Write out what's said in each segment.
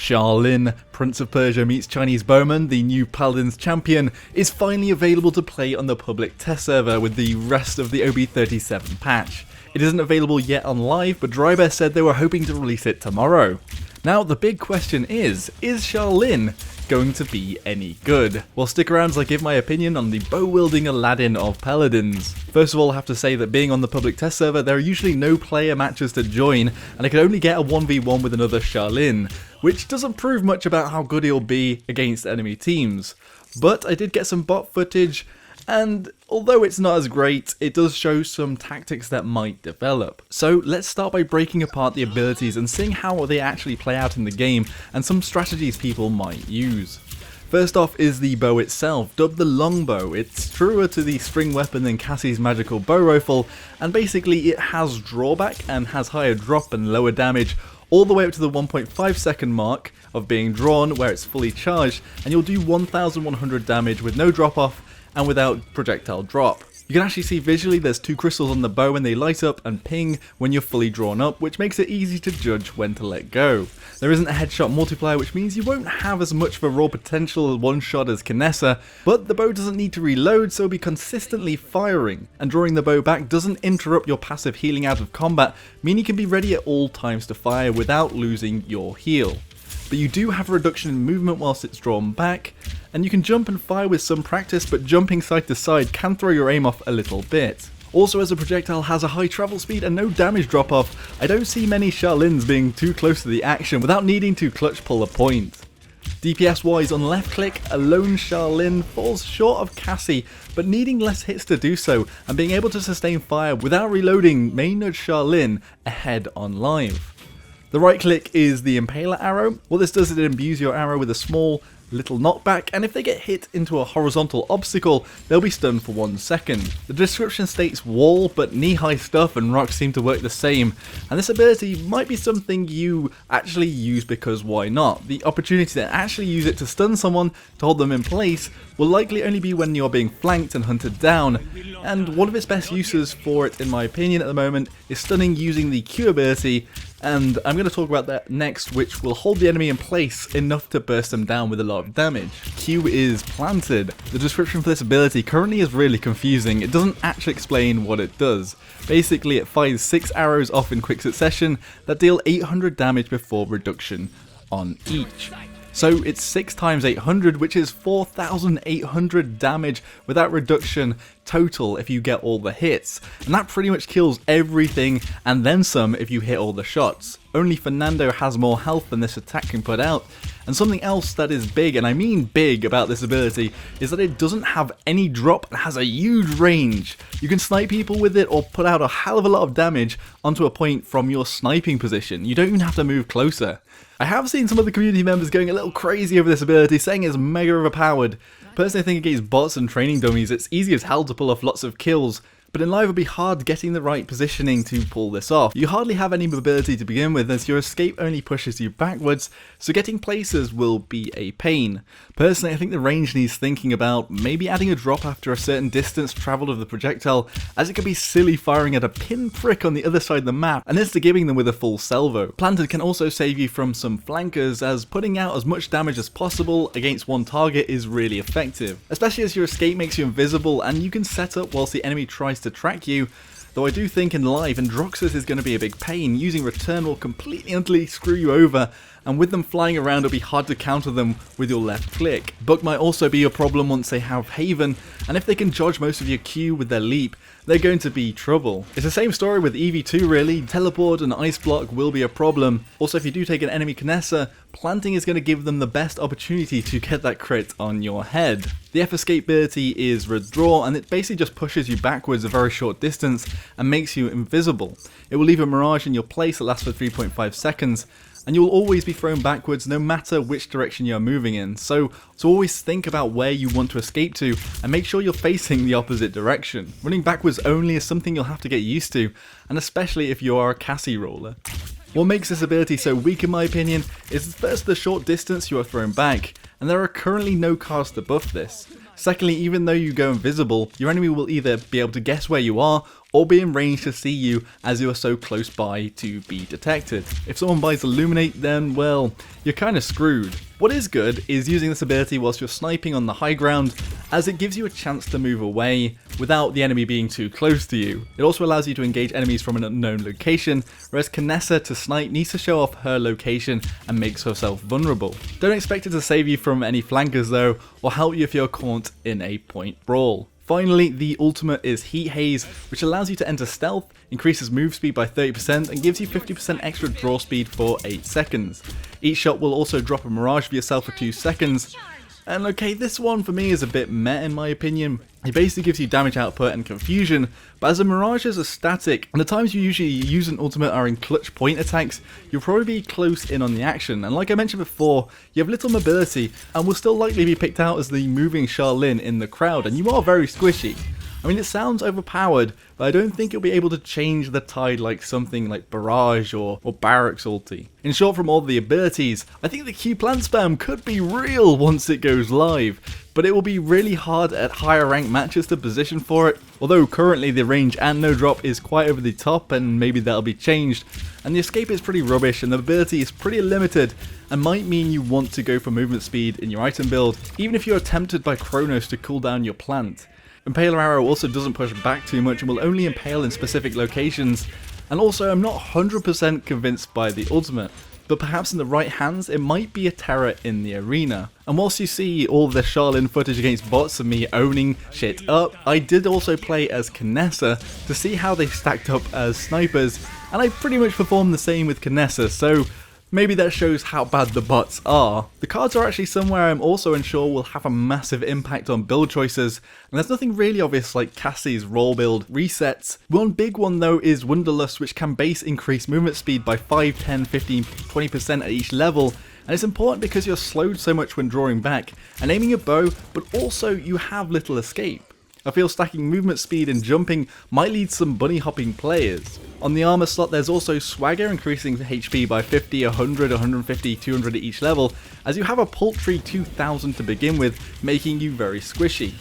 Sha Lin, Prince of Persia meets Chinese Bowman, the new Paladins champion, is finally available to play on the public test server with the rest of the OB37 patch. It isn't available yet on live, but Drybear said they were hoping to release it tomorrow. Now the big question is Sha Lin going to be any good? Well, stick around as I give my opinion on the bow-wielding Aladdin of Paladins. First of all, I have to say that being on the public test server, there are usually no player matches to join, and I can only get a 1v1 with another Sha Lin, which doesn't prove much about how good he'll be against enemy teams. But I did get some bot footage, and although it's not as great, it does show some tactics that might develop. So let's start by breaking apart the abilities and seeing how they actually play out in the game and some strategies people might use. First off is the bow itself, dubbed the longbow. It's truer to the string weapon than Cassie's magical bow rifle, and basically it has drawback and has higher drop and lower damage all the way up to the 1.5 second mark of being drawn where it's fully charged, and you'll do 1100 damage with no drop off and without projectile drop. You can actually see visually there's two crystals on the bow when they light up and ping when you're fully drawn up, which makes it easy to judge when to let go. There isn't a headshot multiplier, which means you won't have as much of a raw potential one shot as Kinessa, but the bow doesn't need to reload, so it'll be consistently firing, and drawing the bow back doesn't interrupt your passive healing out of combat, meaning you can be ready at all times to fire without losing your heal. But you do have a reduction in movement whilst it's drawn back, and you can jump and fire with some practice, but jumping side to side can throw your aim off a little bit. Also, as a projectile has a high travel speed and no damage drop off, I don't see many Sha Lins being too close to the action without needing to clutch pull a point. DPS wise, on left click, a lone Sha Lin falls short of Cassie, but needing less hits to do so and being able to sustain fire without reloading may nudge Sha Lin ahead on live. The right click is the Impaler arrow. What this does is it imbues your arrow with a small little knockback, and if they get hit into a horizontal obstacle, they'll be stunned for 1 second. The description states wall, but knee-high stuff and rocks seem to work the same, and this ability might be something you actually use because why not? The opportunity to actually use it to stun someone, to hold them in place, will likely only be when you're being flanked and hunted down, and one of its best uses for it in my opinion at the moment is stunning using the Q ability, and I'm going to talk about that next, which will hold the enemy in place enough to burst them down with a lot of damage. Q is planted. The description for this ability currently is really confusing. It doesn't actually explain what it does. Basically it fires 6 arrows off in quick succession that deal 800 damage before reduction on each. So it's 6 times 800, which is 4,800 damage without reduction total if you get all the hits. And that pretty much kills everything and then some if you hit all the shots. Only Fernando has more health than this attack can put out. And something else that is big, and I mean big, about this ability is that it doesn't have any drop and has a huge range. You can snipe people with it or put out a hell of a lot of damage onto a point from your sniping position. You don't even have to move closer. I have seen some of the community members going a little crazy over this ability, saying it's mega overpowered. Personally, I think against bots and training dummies, it's easy as hell to pull off lots of kills, but in live it'll be hard getting the right positioning to pull this off. You hardly have any mobility to begin with, as your escape only pushes you backwards, so getting places will be a pain. Personally, I think the range needs thinking about, maybe adding a drop after a certain distance travelled of the projectile, as it could be silly firing at a pinprick on the other side of the map, and instead giving them with a full salvo. Planted can also save you from some flankers, as putting out as much damage as possible against one target is really effective, especially as your escape makes you invisible and you can set up whilst the enemy tries to track you, though I do think in live Androxus is going to be a big pain. Using return will completely and utterly screw you over, and with them flying around it'll be hard to counter them with your left click. Buck might also be a problem once they have Haven, and if they can dodge most of your Q with their leap, they're going to be trouble. It's the same story with EV2 really. Teleport and Ice Block will be a problem. Also, if you do take an enemy Kinessa, planting is going to give them the best opportunity to get that crit on your head. The F escape ability is withdraw, and it basically just pushes you backwards a very short distance and makes you invisible. It will leave a mirage in your place that lasts for 3.5 seconds, and you'll always be thrown backwards no matter which direction you're moving in, so always think about where you want to escape to and make sure you're facing the opposite direction. Running backwards only is something you'll have to get used to, and especially if you are a Cassie roller. What makes this ability so weak in my opinion is first the short distance you are thrown back, and there are currently no cards to buff this. Secondly, even though you go invisible, your enemy will either be able to guess where you are or be in range to see you as you are so close by to be detected. If someone buys Illuminate, then well, you're kinda screwed. What is good is using this ability whilst you're sniping on the high ground, as it gives you a chance to move away without the enemy being too close to you. It also allows you to engage enemies from an unknown location, whereas Kinessa to snipe needs to show off her location and makes herself vulnerable. Don't expect it to save you from any flankers though, or help you if you're caught in a point brawl. Finally, the ultimate is Heat Haze, which allows you to enter stealth, increases move speed by 30% and gives you 50% extra draw speed for 8 seconds. Each shot will also drop a mirage of yourself for 2 seconds. And okay, this one for me is a bit meh in my opinion. It basically gives you damage output and confusion, but as the mirages are static, and the times you usually use an ultimate are in clutch point attacks, you'll probably be close in on the action, and like I mentioned before, you have little mobility, and will still likely be picked out as the moving Sha Lin in the crowd, and you are very squishy. I mean, it sounds overpowered, but I don't think it'll be able to change the tide like something like Barrage or Barracks ulti. In short, from all the abilities, I think the Q plant spam could be real once it goes live, but it will be really hard at higher ranked matches to position for it, although currently the range and no drop is quite over the top and maybe that'll be changed, and the escape is pretty rubbish and the ability is pretty limited and might mean you want to go for movement speed in your item build, even if you're tempted by Chronos to cool down your plant. Impaler Arrow also doesn't push back too much and will only impale in specific locations, and also I'm not 100% convinced by the ultimate, but perhaps in the right hands it might be a terror in the arena. And whilst you see all the Sha Lin footage against bots and me owning shit up, I did also play as Kinessa to see how they stacked up as snipers, and I pretty much performed the same with Kinessa, so maybe that shows how bad the bots are. The cards are actually somewhere I'm also unsure will have a massive impact on build choices, and there's nothing really obvious like Cassie's roll build resets. One big one though is Wonderlust, which can base increase movement speed by 5, 10, 15, 20% at each level, and it's important because you're slowed so much when drawing back and aiming a bow, but also you have little escape. I feel stacking movement speed and jumping might lead some bunny hopping players. On the armor slot there's also Swagger, increasing HP by 50, 100, 150, 200 at each level, as you have a paltry 2000 to begin with, making you very squishy.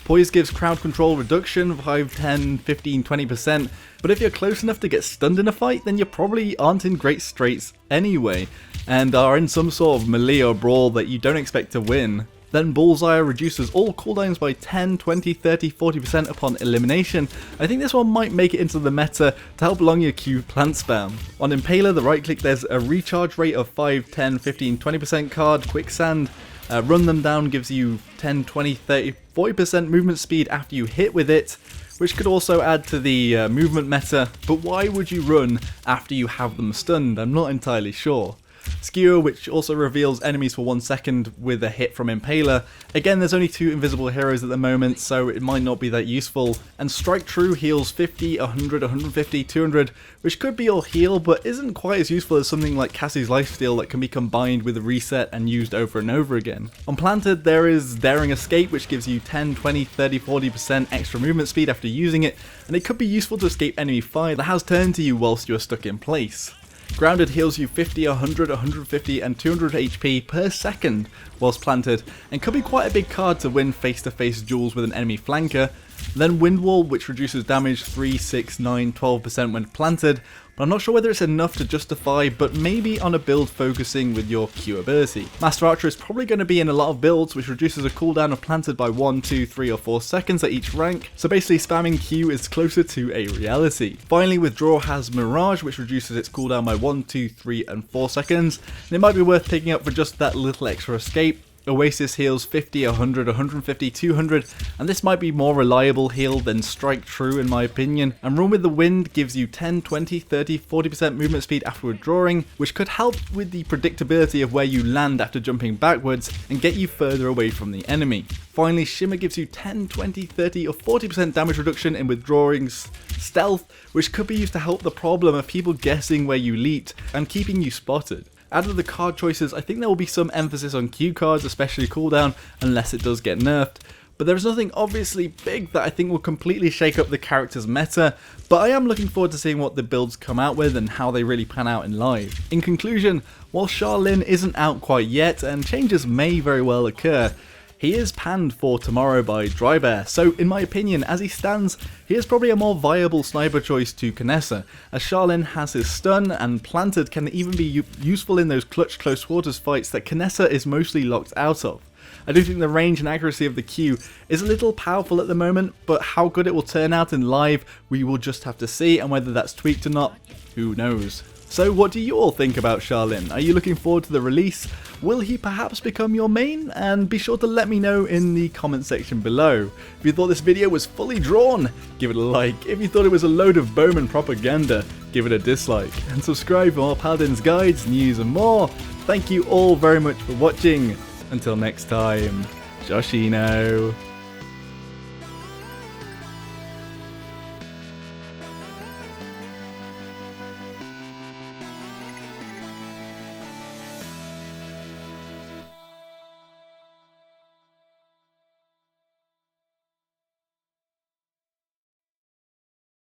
Poise gives crowd control reduction 5, 10, 15, 20%, but if you're close enough to get stunned in a fight then you probably aren't in great straits anyway, and are in some sort of melee or brawl that you don't expect to win. Then Bullseye reduces all cooldowns by 10, 20, 30, 40% upon elimination. I think this one might make it into the meta to help along your Q plant spam. On Impaler, the right click, there's a recharge rate of 5, 10, 15, 20% card, Quicksand. Run them down gives you 10, 20, 30, 40% movement speed after you hit with it, which could also add to the movement meta, but why would you run after you have them stunned? I'm not entirely sure. Skewer, which also reveals enemies for 1 second with a hit from Impaler. Again, there's only 2 invisible heroes at the moment, so it might not be that useful. And Strike True heals 50, 100, 150, 200, which could be your heal, but isn't quite as useful as something like Cassie's Lifesteal that can be combined with a reset and used over and over again. On Planted, there is Daring Escape, which gives you 10, 20, 30, 40% extra movement speed after using it, and it could be useful to escape enemy fire that has turned to you whilst you are stuck in place. Grounded heals you 50, 100, 150 and 200 HP per second whilst planted, and could be quite a big card to win face-to-face duels with an enemy flanker. Then Windwall, which reduces damage 3, 6, 9, 12% when planted, but I'm not sure whether it's enough to justify, but maybe on a build focusing with your Q ability. Master Archer is probably going to be in a lot of builds, which reduces a cooldown of planted by 1, 2, 3 or 4 seconds at each rank, so basically spamming Q is closer to a reality. Finally, Withdraw has Mirage, which reduces its cooldown by 1, 2, 3 and 4 seconds, and it might be worth picking up for just that little extra escape. Oasis heals 50, 100, 150, 200, and this might be more reliable heal than Strike True in my opinion. And Run with the Wind gives you 10, 20, 30, 40% movement speed after withdrawing, which could help with the predictability of where you land after jumping backwards and get you further away from the enemy. Finally, Shimmer gives you 10, 20, 30 or 40% damage reduction in withdrawing stealth, which could be used to help the problem of people guessing where you leaped and keeping you spotted. Out of the card choices, I think there will be some emphasis on Q cards, especially cooldown, unless it does get nerfed. But there is nothing obviously big that I think will completely shake up the character's meta, but I am looking forward to seeing what the builds come out with and how they really pan out in live. In conclusion, while Sha Lin isn't out quite yet, and changes may very well occur, He is panned for tomorrow by Drybear, so in my opinion, as he stands, he is probably a more viable sniper choice to Knessa, as Sha Lin has his stun, and planted can even be useful in those clutch close quarters fights that Knessa is mostly locked out of. I do think the range and accuracy of the Q is a little powerful at the moment, but how good it will turn out in live, we will just have to see, and whether that's tweaked or not, who knows. So what do you all think about Sha Lin? Are you looking forward to the release? Will he perhaps become your main? And be sure to let me know in the comment section below. If you thought this video was fully drawn, give it a like. If you thought it was a load of Bowman propaganda, give it a dislike. And subscribe for more Paladins guides, news and more. Thank you all very much for watching. Until next time, Joshino.